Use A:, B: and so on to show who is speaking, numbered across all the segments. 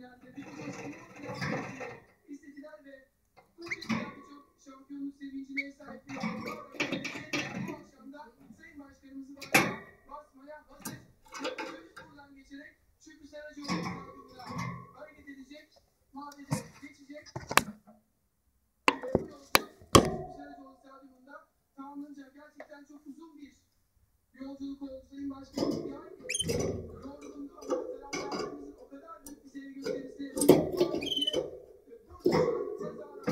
A: değerlendirdi. İstediler ve bu birçok şampiyonluk sevincine ev sahipliği yaptılar. Bu akşam da Sayın Başkanımızı basmaya hazır. Buradan geçerek çünkü Saracoğlu stadyumuna hareket edecek, mahvede geçecek. Bu yolculuk Saracoğlu stadyumunda tamamlanacak. Gerçekten çok uzun bir yolculuk oldu Sayın Başkanım. Yani yorgundu ama taraftarlarımızın o kadar büyük bir sevgi gösterisi vardı ki burada şu an tezahürat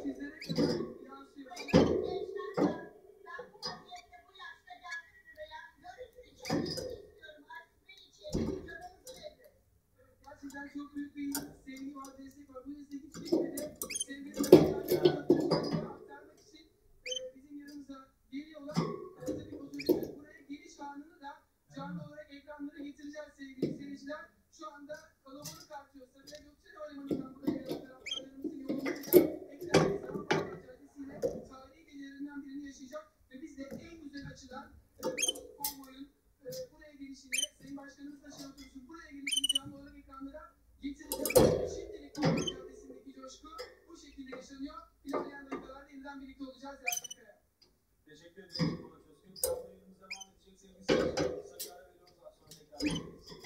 A: sizlere kadar yansıyor. Gerçekten çok büyük bir sevgi var, destek var. Bu destek hiç bitmedi. Sevgili taraftarlarımıza aktarmak için bizim yanımıza geliyorlar. Tabii otobüsün buraya geliş anını da canlı olarak ekranlara getireceğiz sevgili seyirciler. Şu anda kalabalık artıyor. Sabiha Gökçen Havalimanı'ndan buraya taraftarlarımızın yoğunluğuyla ekran Zaman Caddesi'yle tarihi gecelerinden birini yaşayacak. Ve biz de en güzel açıdan konvoyun buraya gelişini, Sayın Başkanımız da şampiyonsun, buraya gelişini canlı olarak ekranlara getireceğiz. Şimdilik Konvoy Caddesi'ndeki coşku bu şekilde yaşanıyor. İlerleyen dakikalarda yeniden birlikte olacağız.
B: Teşekkür ederim. Canlı yayınımız devam edecek sevgili seyirciler. Kısa bir ara veriyoruz. Daha sonra tekrar